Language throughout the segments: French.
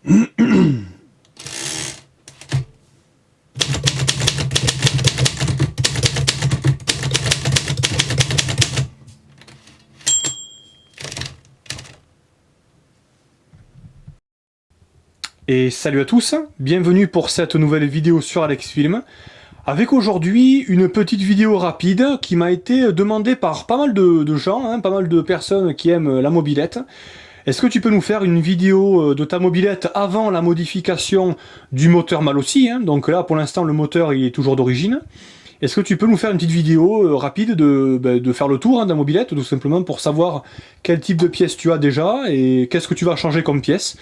Et salut à tous, bienvenue pour cette nouvelle vidéo sur AlexFilm, avec aujourd'hui une petite vidéo rapide qui m'a été demandée par pas mal de gens, pas mal de personnes qui aiment la mobilette. Est-ce que tu peux nous faire une vidéo de ta mobilette avant la modification du moteur Malossi, donc là pour l'instant le moteur il est toujours d'origine. Est-ce que tu peux nous faire une petite vidéo rapide de faire le tour de la mobilette, tout simplement pour savoir quel type de pièces tu as déjà et qu'est-ce que tu vas changer comme pièce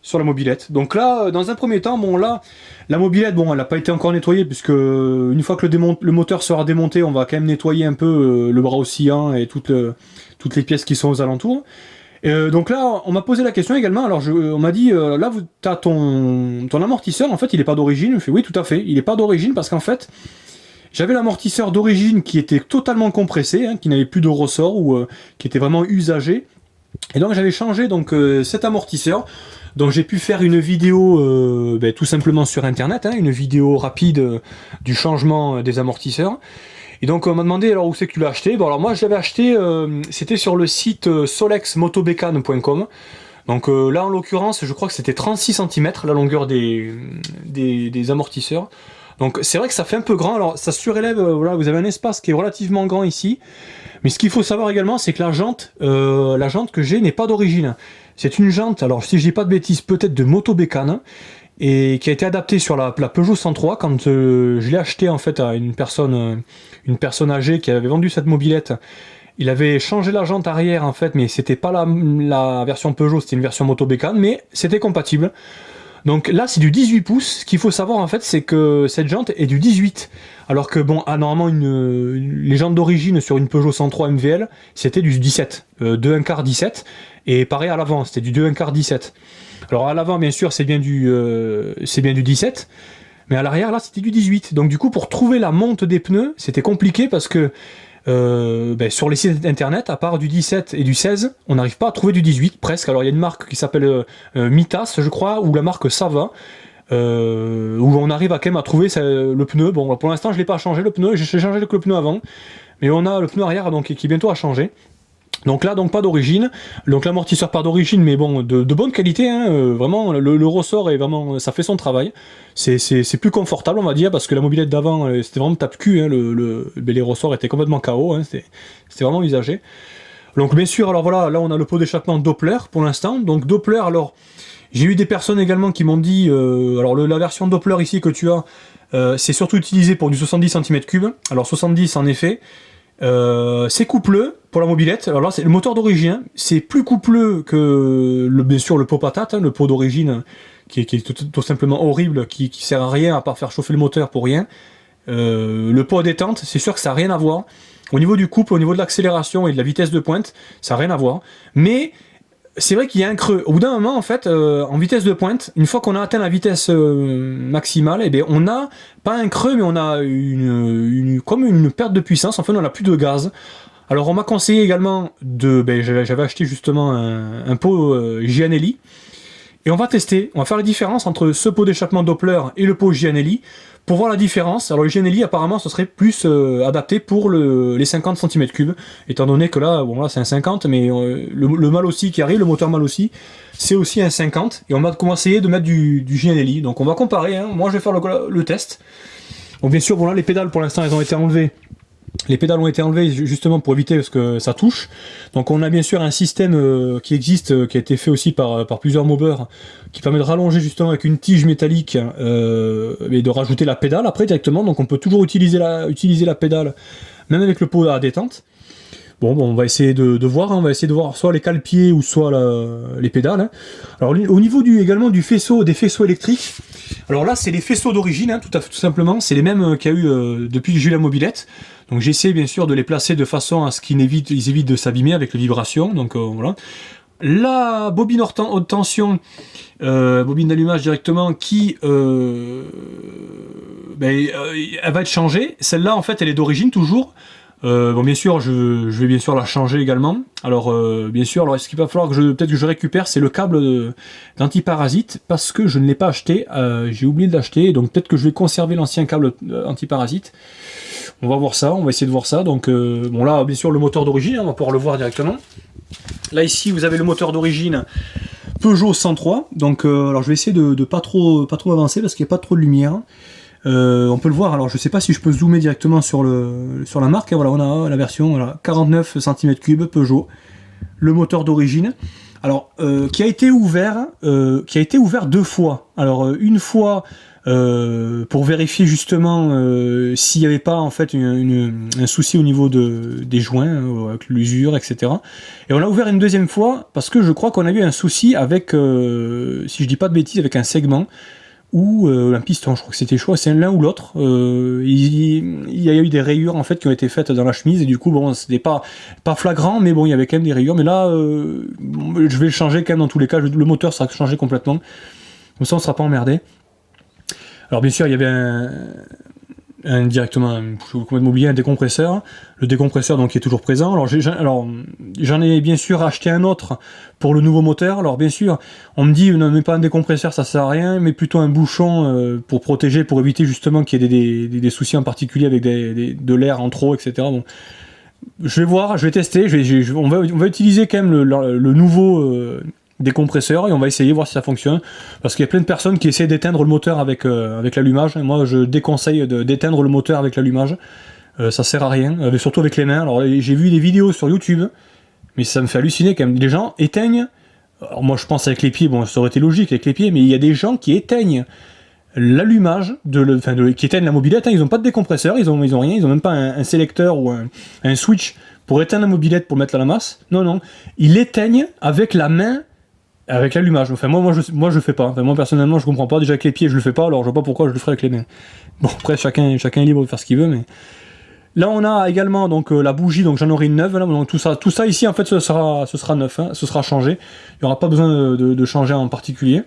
sur la mobilette. Donc là, dans un premier temps, bon là, la mobilette, bon, elle n'a pas été encore nettoyée, puisque une fois que le moteur sera démonté, on va quand même nettoyer un peu le bras oscillant et toutes les pièces qui sont aux alentours. Donc là, on m'a posé la question également, alors on m'a dit, là, tu as ton amortisseur, en fait, il n'est pas d'origine. Je fais oui, tout à fait, il n'est pas d'origine, parce qu'en fait, j'avais l'amortisseur d'origine qui était totalement compressé, qui n'avait plus de ressort, ou qui était vraiment usagé. Et donc j'avais changé cet amortisseur. Donc j'ai pu faire une vidéo tout simplement sur internet, une vidéo rapide du changement des amortisseurs. Et donc on m'a demandé alors où c'est que tu l'as acheté. Bon alors moi je l'avais acheté, c'était sur le site solexmotobécane.com. Donc là en l'occurrence je crois que c'était 36 cm la longueur des amortisseurs. Donc c'est vrai que ça fait un peu grand, alors ça surélève, voilà, vous avez un espace qui est relativement grand ici. Mais ce qu'il faut savoir également, c'est que la jante que j'ai n'est pas d'origine. C'est une jante, alors si je dis pas de bêtises, peut-être de Motobécane, et qui a été adaptée sur la Peugeot 103 quand je l'ai acheté en fait à une personne âgée qui avait vendu cette mobilette. Il avait changé la jante arrière en fait, mais c'était pas la version Peugeot, c'était une version Motobécane, mais c'était compatible. Donc là c'est du 18 pouces, ce qu'il faut savoir en fait c'est que cette jante est du 18, alors que bon, normalement les jantes d'origine sur une Peugeot 103 MVL c'était du 17, 2 1/4 17, et pareil à l'avant c'était du 2 1/4 17. Alors à l'avant bien sûr c'est bien du 17, mais à l'arrière là c'était du 18, donc du coup pour trouver la monte des pneus c'était compliqué parce que sur les sites internet, à part du 17 et du 16, on n'arrive pas à trouver du 18, presque. Alors il y a une marque qui s'appelle Mitas, je crois, ou la marque Sava, où on arrive quand même à trouver le pneu. Bon, pour l'instant, je ne l'ai pas changé le pneu, j'ai changé le pneu avant, mais on a le pneu arrière donc, qui bientôt a changé. Donc là, pas d'origine, donc l'amortisseur pas d'origine, mais bon, de bonne qualité, vraiment, le ressort est vraiment, ça fait son travail, c'est plus confortable on va dire, parce que la mobilette d'avant, c'était vraiment tape-cul, les ressorts étaient complètement KO, c'était vraiment usagé. Donc bien sûr, alors voilà, là on a le pot d'échappement Doppler pour l'instant, donc Doppler, alors, j'ai eu des personnes également qui m'ont dit, alors la version Doppler ici que tu as, c'est surtout utilisé pour du 70 cm3, alors 70 en effet, c'est coupleux pour la mobilette. Alors là c'est le moteur d'origine, c'est plus coupleux que bien sûr le pot patate, le pot d'origine qui est tout simplement horrible, qui sert à rien à part faire chauffer le moteur pour rien. Le pot à détente, c'est sûr que ça n'a rien à voir. Au niveau du couple, au niveau de l'accélération et de la vitesse de pointe, ça n'a rien à voir. Mais c'est vrai qu'il y a un creux. Au bout d'un moment, en fait, en vitesse de pointe, une fois qu'on a atteint la vitesse maximale, eh bien, on a pas un creux, mais on a comme une perte de puissance. En fait, on n'a plus de gaz. Alors, on m'a conseillé également j'avais acheté justement un pot Gianelli. Et on va tester, on va faire la différence entre ce pot d'échappement Doppler et le pot Gianelli pour voir la différence. Alors le Gianelli apparemment ce serait plus adapté pour les 50 cm3, étant donné que là, bon là c'est un 50, mais le Malossi qui arrive, le moteur Malossi, c'est aussi un 50, et on m'a conseillé de mettre du Gianelli. Donc on va comparer, moi je vais faire le test. Donc bien sûr, bon là les pédales pour l'instant elles ont été enlevées. Les pédales ont été enlevées justement pour éviter ce que ça touche. Donc on a bien sûr un système qui existe, qui a été fait aussi par plusieurs mobbers, qui permet de rallonger justement avec une tige métallique et de rajouter la pédale après directement. Donc on peut toujours utiliser la pédale même avec le pot à détente. Bon, on va essayer de voir, on va essayer de voir soit les cale-pieds ou soit les pédales. Alors au niveau également des faisceaux électriques, alors là c'est les faisceaux d'origine, tout simplement, c'est les mêmes qu'il y a eu depuis que j'ai eu la mobilette. Donc j'essaie bien sûr de les placer de façon à ce qu'ils évitent de s'abîmer avec les vibrations, donc voilà. La bobine haute tension, bobine d'allumage directement, elle va être changée. Celle-là en fait elle est d'origine toujours. Bon, bien sûr, je vais bien sûr la changer également. Alors, bien sûr, alors ce qu'il va falloir que peut-être que je récupère, c'est le câble d'antiparasite, parce que je ne l'ai pas acheté. J'ai oublié de l'acheter, donc peut-être que je vais conserver l'ancien câble antiparasite. On va voir ça, on va essayer de voir ça. Donc, bon là, bien sûr, le moteur d'origine, on va pouvoir le voir directement. Là, ici, vous avez le moteur d'origine Peugeot 103. Donc, alors, je vais essayer de pas trop avancer parce qu'il n'y a pas trop de lumière. On peut le voir, alors je sais pas si je peux zoomer directement sur la marque, voilà, on a la version voilà, 49 cm3 Peugeot, le moteur d'origine, alors qui a été ouvert 2 fois. Alors une fois pour vérifier justement s'il n'y avait pas en fait un souci au niveau des joints, avec l'usure, etc. Et on l'a ouvert une deuxième fois parce que je crois qu'on a eu un souci avec, si je dis pas de bêtises, avec un segment ou un piston, je crois que c'était choix, c'est l'un ou l'autre. Il y a eu des rayures en fait qui ont été faites dans la chemise et du coup bon c'était pas flagrant, mais bon il y avait quand même des rayures. Mais là je vais le changer quand même dans tous les cas, le moteur sera changé complètement, comme ça on sera pas emmerdé. Alors bien sûr il y avait directement, je vais complètement oublier, un décompresseur. Le décompresseur donc qui est toujours présent. Alors j'en ai bien sûr acheté un autre pour le nouveau moteur. Alors bien sûr, on me dit ne mets pas un décompresseur, ça sert à rien, mais plutôt un bouchon pour protéger, pour éviter justement qu'il y ait des soucis en particulier avec de l'air en trop, etc. Bon, je vais voir, je vais tester, on va utiliser quand même le nouveau décompresseur et on va essayer voir si ça fonctionne, parce qu'il y a plein de personnes qui essaient d'éteindre le moteur avec l'allumage. Moi je déconseille d'éteindre le moteur avec l'allumage, ça sert à rien, surtout avec les mains. Alors j'ai vu des vidéos sur YouTube, mais ça me fait halluciner quand même, les gens éteignent, alors moi je pense avec les pieds, bon ça aurait été logique avec les pieds, mais il y a des gens qui éteignent l'allumage, qui éteignent la mobilette, hein. Ils n'ont pas de décompresseur, ils ont rien, ils ont même pas un sélecteur ou un switch pour éteindre la mobilette pour mettre à la masse, non, ils l'éteignent avec la main, avec l'allumage. Enfin moi je fais pas. Enfin, moi personnellement je comprends pas. Déjà avec les pieds je le fais pas, alors je vois pas pourquoi je le ferais avec les mains. Bon après chacun est libre de faire ce qu'il veut, mais là on a également donc la bougie, donc j'en aurai une neuve là, donc tout ça ici en fait ce sera neuf, hein, ce sera changé. Il n'y aura pas besoin de changer en particulier.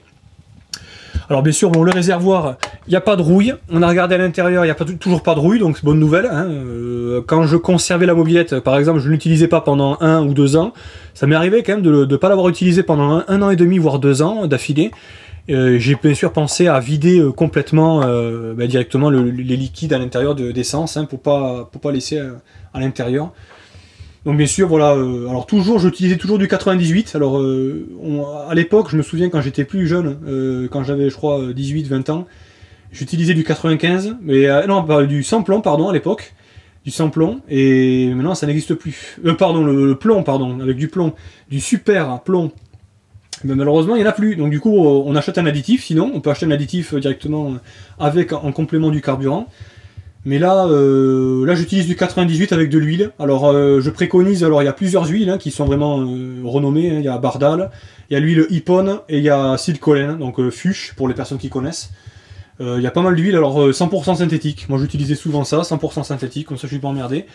Alors bien sûr, bon, le réservoir, il n'y a pas de rouille. On a regardé à l'intérieur, il n'y a toujours pas de rouille, donc c'est bonne nouvelle. Hein. Quand je conservais la mobilette, par exemple, je ne l'utilisais pas pendant 1 ou 2 ans. Ça m'est arrivé quand même de ne pas l'avoir utilisé pendant un an et demi, voire 2 ans d'affilée. J'ai bien sûr pensé à vider complètement directement les liquides à l'intérieur d'essence, hein, pour pas laisser à l'intérieur. Donc bien sûr, voilà, alors j'utilisais toujours du 98, alors à l'époque, je me souviens quand j'étais plus jeune, quand j'avais je crois 18-20 ans, j'utilisais du 95, mais non, du sans-plomb, pardon, à l'époque, du sans-plomb, et maintenant ça n'existe plus. Pardon, le plomb, pardon, avec du plomb, du super plomb, mais malheureusement il n'y en a plus, donc du coup on achète un additif, sinon on peut acheter un additif directement en complément du carburant. Mais là j'utilise du 98 avec de l'huile. Alors je préconise, alors il y a plusieurs huiles hein, qui sont vraiment renommées, hein. Il y a Bardal, il y a l'huile Ippon et il y a Silcolene, donc Fuchs pour les personnes qui connaissent. Il y a pas mal d'huile, alors 100% synthétique. Moi j'utilisais souvent ça, 100% synthétique, comme ça je suis pas emmerdé.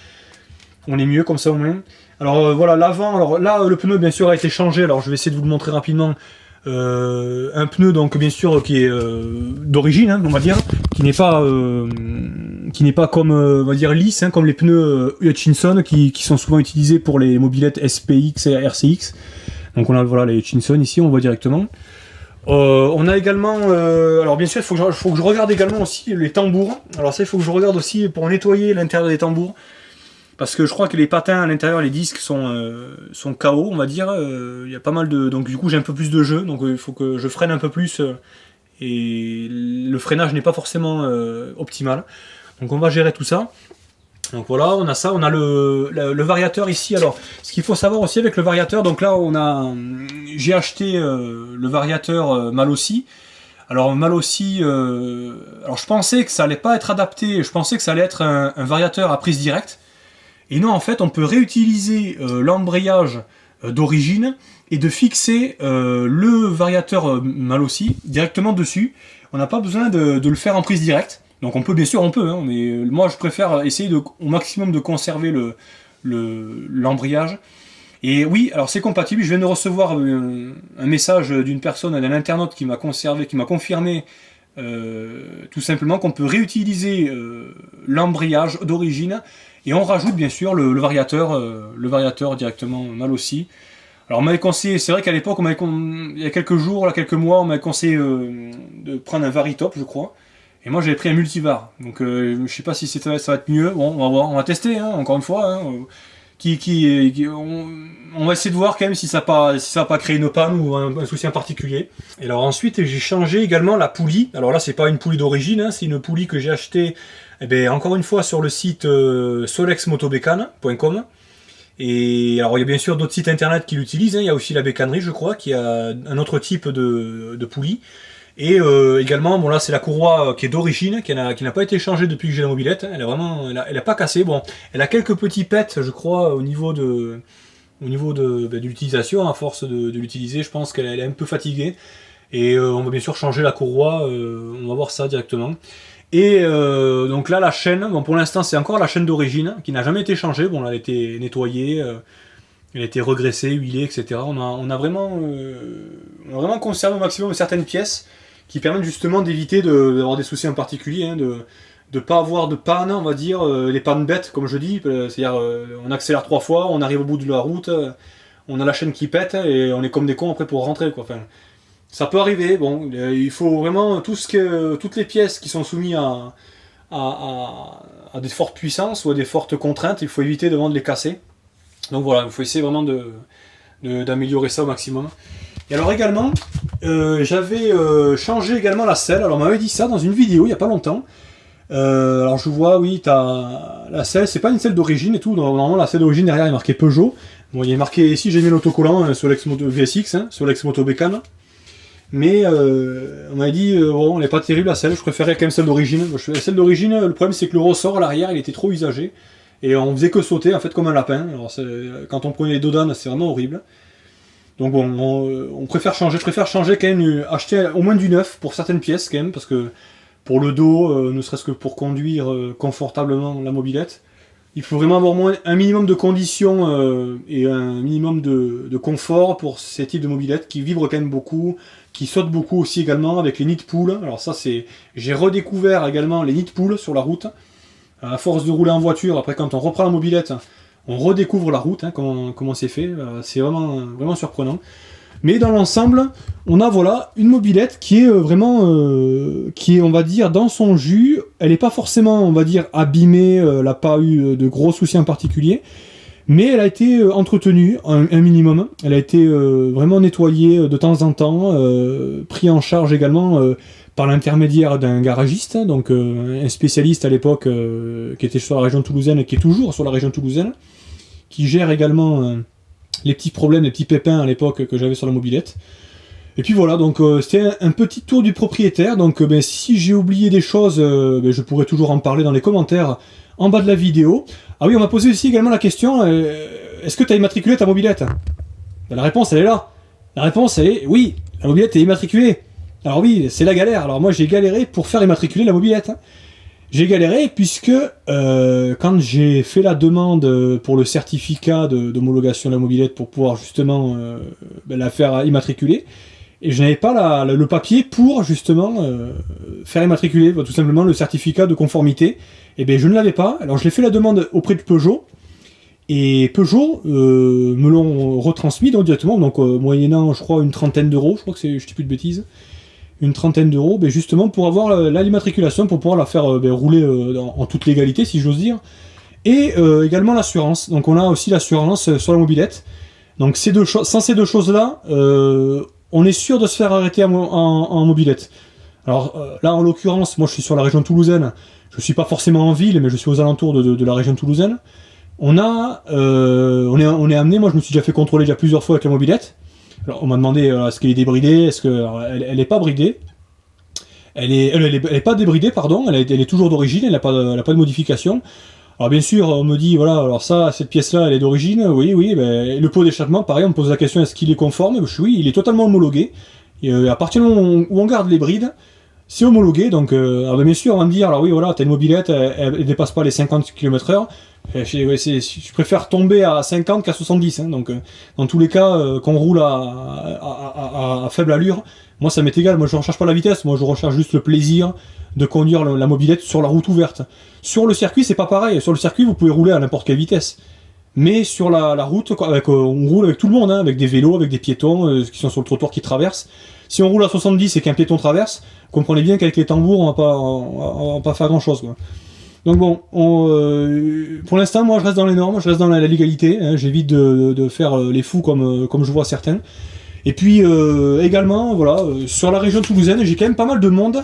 On est mieux comme ça au moins. Alors voilà, l'avant, alors là le pneu bien sûr a été changé, alors je vais essayer de vous le montrer rapidement. Un pneu donc bien sûr qui est d'origine, hein, on va dire, qui n'est pas comme on va dire lisse, hein, comme les pneus Hutchinson qui sont souvent utilisés pour les mobilettes SPX et RCX. Donc on a voilà les Hutchinson ici, on voit directement. On a également, alors bien sûr il faut que je regarde également aussi les tambours. Alors ça il faut que je regarde aussi pour nettoyer l'intérieur des tambours. Parce que je crois que les patins à l'intérieur, les disques sont KO, on va dire. Il y a pas mal de... Donc du coup j'ai un peu plus de jeu, donc il faut que je freine un peu plus. Et le freinage n'est pas forcément optimal. Donc on va gérer tout ça. Donc voilà, on a ça, on a le variateur ici. Alors ce qu'il faut savoir aussi avec le variateur, donc là j'ai acheté le variateur Malossi. Alors Malossi, alors je pensais que ça allait pas être adapté, je pensais que ça allait être un variateur à prise directe. Et non, en fait, on peut réutiliser l'embrayage d'origine et de fixer le variateur Malossi directement dessus. On n'a pas besoin de le faire en prise directe. Donc on peut, bien sûr, hein, mais moi je préfère essayer au maximum de conserver l'embrayage. Et oui, alors c'est compatible. Je viens de recevoir un message d'une personne, d'un internaute qui m'a confirmé tout simplement qu'on peut réutiliser l'embrayage d'origine Et on rajoute bien sûr le variateur directement mal aussi. Alors on m'avait conseillé, c'est vrai qu'à l'époque, il y a quelques jours, là, quelques mois, on m'avait conseillé de prendre un Varitop, je crois. Et moi j'avais pris un multivar. Donc je sais pas si ça va être mieux. Bon, on va voir, on va tester, hein, encore une fois. Hein, on va essayer de voir quand même si ça va pas créer une panne ou un souci en particulier. Et alors ensuite j'ai changé également la poulie. Alors là c'est pas une poulie d'origine, hein, c'est une poulie que j'ai achetée encore une fois sur le site solexmotobécane.com. Et alors il y a bien sûr d'autres sites internet qui l'utilisent, hein. Il y a aussi la bécannerie je crois qui a un autre type de poulie. Et également, bon là c'est la courroie qui est d'origine, qui n'a pas été changée depuis que j'ai la mobilette. Elle a vraiment, elle a pas cassé. Bon, elle a quelques petits pets, je crois, au niveau de l'utilisation. À force de l'utiliser, je pense qu'elle est un peu fatiguée. Et on va bien sûr changer la courroie. On va voir ça directement. Et donc là la chaîne, bon pour l'instant c'est encore la chaîne d'origine qui n'a jamais été changée. Bon là elle a été nettoyée. Elle a été regraissée, huilée, etc. On a vraiment conservé au maximum certaines pièces qui permettent justement d'éviter d'avoir des soucis en particulier, hein, de ne pas avoir de panne, on va dire, les pannes bêtes, comme je dis, c'est-à-dire on accélère 3 fois, on arrive au bout de la route, on a la chaîne qui pète et on est comme des cons après pour rentrer, quoi. Enfin, ça peut arriver, bon, il faut vraiment toutes les pièces qui sont soumises à des fortes puissances ou à des fortes contraintes, il faut éviter de les casser. Donc voilà, il faut essayer vraiment d'améliorer ça au maximum. Et alors également, j'avais changé également la selle. Alors on m'avait dit ça dans une vidéo il n'y a pas longtemps. Alors je vois, oui, t'as la selle, c'est pas une selle d'origine et tout. Normalement la selle d'origine derrière est marquée Peugeot. Bon, il est marqué ici, j'ai mis l'autocollant Solex Moto VSX, hein, Solex Moto Bécane. Mais on m'avait dit, bon, elle n'est pas terrible la selle, je préférais quand même celle d'origine. La selle d'origine, le problème c'est que le ressort à l'arrière il était trop usagé. Et on faisait que sauter en fait comme un lapin. Alors quand on prenait les dodanes, c'est vraiment horrible. Donc bon, on préfère changer. Je préfère changer quand même, acheter au moins du neuf pour certaines pièces quand même, parce que pour le dos, ne serait-ce que pour conduire confortablement la mobilette, il faut vraiment avoir un minimum de conditions et un minimum de confort pour ces types de mobilettes qui vibrent quand même beaucoup, qui sautent beaucoup aussi également avec les nid pools. Alors ça j'ai redécouvert également les nid pools sur la route. À force de rouler en voiture, après quand on reprend la mobilette, on redécouvre la route, hein, comment c'est fait, c'est vraiment surprenant. Mais dans l'ensemble, on a voilà une mobilette qui est vraiment, qui est on va dire dans son jus. Elle n'est pas forcément on va dire abîmée, elle n'a pas eu de gros soucis en particulier, mais elle a été entretenue un minimum. Elle a été vraiment nettoyée de temps en temps, pris en charge également par l'intermédiaire d'un garagiste, donc un spécialiste à l'époque qui était sur la région toulousaine et qui est toujours sur la région toulousaine, qui gère également les petits problèmes, les petits pépins à l'époque que j'avais sur la mobilette. Et puis voilà, donc c'était un petit tour du propriétaire, donc si j'ai oublié des choses, je pourrais toujours en parler dans les commentaires en bas de la vidéo. Ah oui, on m'a posé aussi également la question, est-ce que tu as immatriculé ta mobilette? La réponse elle est là. La réponse elle est oui, la mobilette est immatriculée. Alors oui, c'est la galère. Alors moi j'ai galéré pour faire immatriculer la mobilette. J'ai galéré puisque quand j'ai fait la demande pour le certificat d'homologation de la mobilette pour pouvoir justement la faire immatriculer, et je n'avais pas le papier pour justement faire immatriculer tout simplement le certificat de conformité. Et bien je ne l'avais pas. Alors je l'ai fait la demande auprès de Peugeot. Et Peugeot me l'ont retransmis donc, directement, donc moyennant je crois une trentaine d'euros, je crois que c'est, je dis plus de bêtises. Une trentaine d'euros, justement pour avoir l'immatriculation, pour pouvoir la faire rouler en toute légalité, si j'ose dire. Et également l'assurance. Donc on a aussi l'assurance sur la mobilette. Donc sans ces deux choses-là, on est sûr de se faire arrêter en mobilette. Alors là, en l'occurrence, moi je suis sur la région toulousaine. Je suis pas forcément en ville, mais je suis aux alentours de la région toulousaine. On est amené, moi je me suis déjà fait contrôler plusieurs fois avec la mobilette. Alors, on m'a demandé est-ce qu'elle est débridée, est-ce que elle n'est pas bridée, elle est pas débridée pardon, elle est toujours d'origine, elle n'a pas de modification. Alors bien sûr on me dit voilà alors cette pièce là elle est d'origine, oui le pot d'échappement pareil on me pose la question est-ce qu'il est conforme, oui il est totalement homologué. Et, à partir du moment où on garde les brides, c'est homologué, donc bien sûr on va me dire, alors oui voilà, t'as une mobilette, elle dépasse pas les 50 km/h, je préfère tomber à 50 qu'à 70, hein, donc dans tous les cas, qu'on roule à faible allure, moi ça m'est égal, moi je ne recherche pas la vitesse, moi je recherche juste le plaisir de conduire la mobilette sur la route ouverte. Sur le circuit c'est pas pareil, sur le circuit vous pouvez rouler à n'importe quelle vitesse. Mais sur la route, on roule avec tout le monde, hein, avec des vélos, avec des piétons qui sont sur le trottoir qui traversent. Si on roule à 70 et qu'un piéton traverse, comprenez bien qu'avec les tambours, on va pas faire grand chose, quoi. Donc bon, pour l'instant, moi je reste dans les normes, je reste dans la légalité, hein, j'évite de faire les fous comme je vois certains. Et puis également, voilà, sur la région toulousaine, j'ai quand même pas mal de monde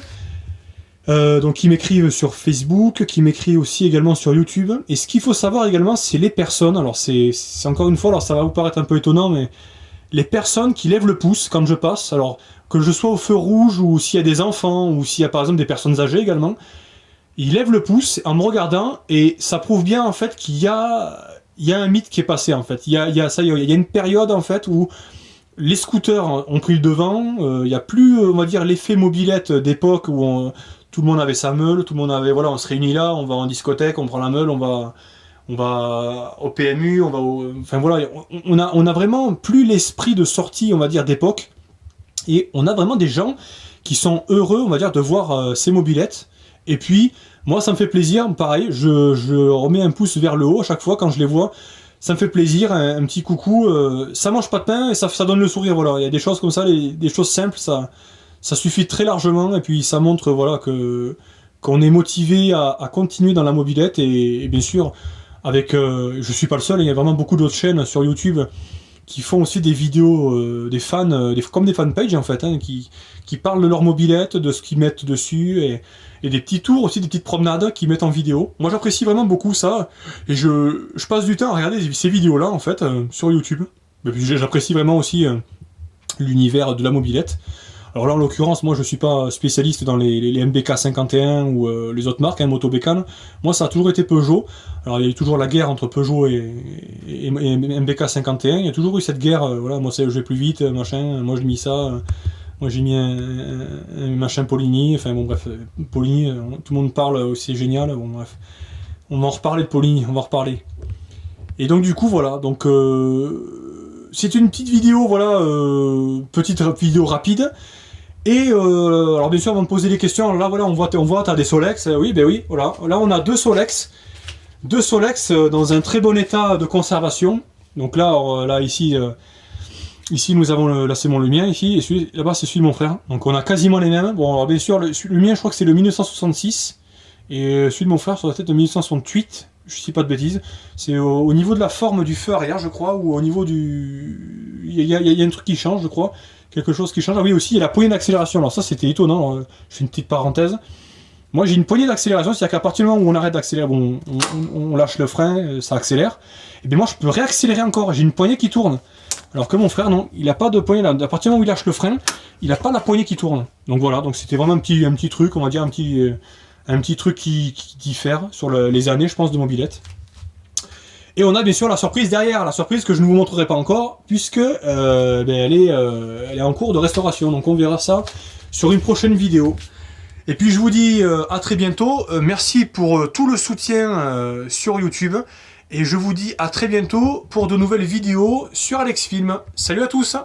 donc qui m'écrivent sur Facebook, qui m'écrivent aussi également sur YouTube. Et ce qu'il faut savoir également, c'est les personnes. Alors c'est encore une fois, alors ça va vous paraître un peu étonnant, mais les personnes qui lèvent le pouce quand je passe, alors que je sois au feu rouge ou s'il y a des enfants ou s'il y a par exemple des personnes âgées également, ils lèvent le pouce en me regardant et ça prouve bien en fait qu'il y a un mythe qui est passé en fait. Il y a une période en fait où les scooters ont pris le devant. Il n'y a plus, on va dire, l'effet mobilette d'époque où tout le monde avait sa meule, tout le monde avait, voilà, on se réunit là, on va en discothèque, on prend la meule, on va au PMU, enfin voilà, on a vraiment plus l'esprit de sortie, on va dire, d'époque, et on a vraiment des gens qui sont heureux, on va dire, de voir ces mobilettes. Et puis, moi, ça me fait plaisir, pareil, je remets un pouce vers le haut à chaque fois quand je les vois. Ça me fait plaisir, un petit coucou. Ça mange pas de pain et ça donne le sourire. Voilà, il y a des choses comme ça, des choses simples, ça suffit très largement. Et puis ça montre voilà qu'on est motivé à continuer dans la mobilette et bien sûr avec. Je suis pas le seul. Il y a vraiment beaucoup d'autres chaînes sur YouTube qui font aussi des vidéos, des fans, comme des fanpages en fait, hein, qui parlent de leur mobilette, de ce qu'ils mettent dessus, et des petits tours aussi, des petites promenades qu'ils mettent en vidéo. Moi j'apprécie vraiment beaucoup ça, et je passe du temps à regarder ces vidéos-là en fait, sur YouTube. Et puis j'apprécie vraiment aussi l'univers de la mobilette. Alors là, en l'occurrence, moi je suis pas spécialiste dans les MBK 51 ou les autres marques, hein, Moto Bécane. Moi ça a toujours été Peugeot. Alors il y a eu toujours la guerre entre Peugeot et MBK 51. Il y a toujours eu cette guerre, voilà, moi je vais plus vite, machin, moi j'ai mis ça, moi j'ai mis un machin Poligny, enfin bon bref, Poligny, tout le monde parle, c'est génial, bon bref. On va en reparler de Poligny, on va en reparler. Et donc du coup voilà, donc c'est une petite vidéo, voilà, petite vidéo rapide. Et alors bien sûr, on va me poser des questions. Alors là, voilà, on voit, t'as des Solex. Oui, ben oui, voilà. Là, on a deux Solex dans un très bon état de conservation. Donc là, ici, nous avons là, c'est le mien ici, et là-bas, c'est celui de mon frère. Donc on a quasiment les mêmes. Bon, alors bien sûr, le mien, je crois que c'est le 1966, et celui de mon frère, ça doit être de 1968. Je ne dis pas de bêtises. C'est au niveau de la forme du feu arrière, je crois, ou au niveau du, il y a un truc qui change, je crois. Quelque chose qui change. Ah oui, aussi, il y a la poignée d'accélération. Alors ça, c'était étonnant. Je fais une petite parenthèse. Moi, j'ai une poignée d'accélération, c'est-à-dire qu'à partir du moment où on arrête d'accélérer, bon, on lâche le frein, ça accélère. Et bien moi, je peux réaccélérer encore. J'ai une poignée qui tourne. Alors que mon frère, non, il n'a pas de poignée là. À partir du moment où il lâche le frein, il n'a pas la poignée qui tourne. Donc voilà, donc c'était vraiment un petit truc, on va dire un petit truc qui diffère sur les années, je pense, de mobilette. Et on a bien sûr la surprise derrière, la surprise que je ne vous montrerai pas encore, puisque elle est en cours de restauration, donc on verra ça sur une prochaine vidéo. Et puis je vous dis à très bientôt, merci pour tout le soutien sur YouTube, et je vous dis à très bientôt pour de nouvelles vidéos sur Alexfilm. Salut à tous!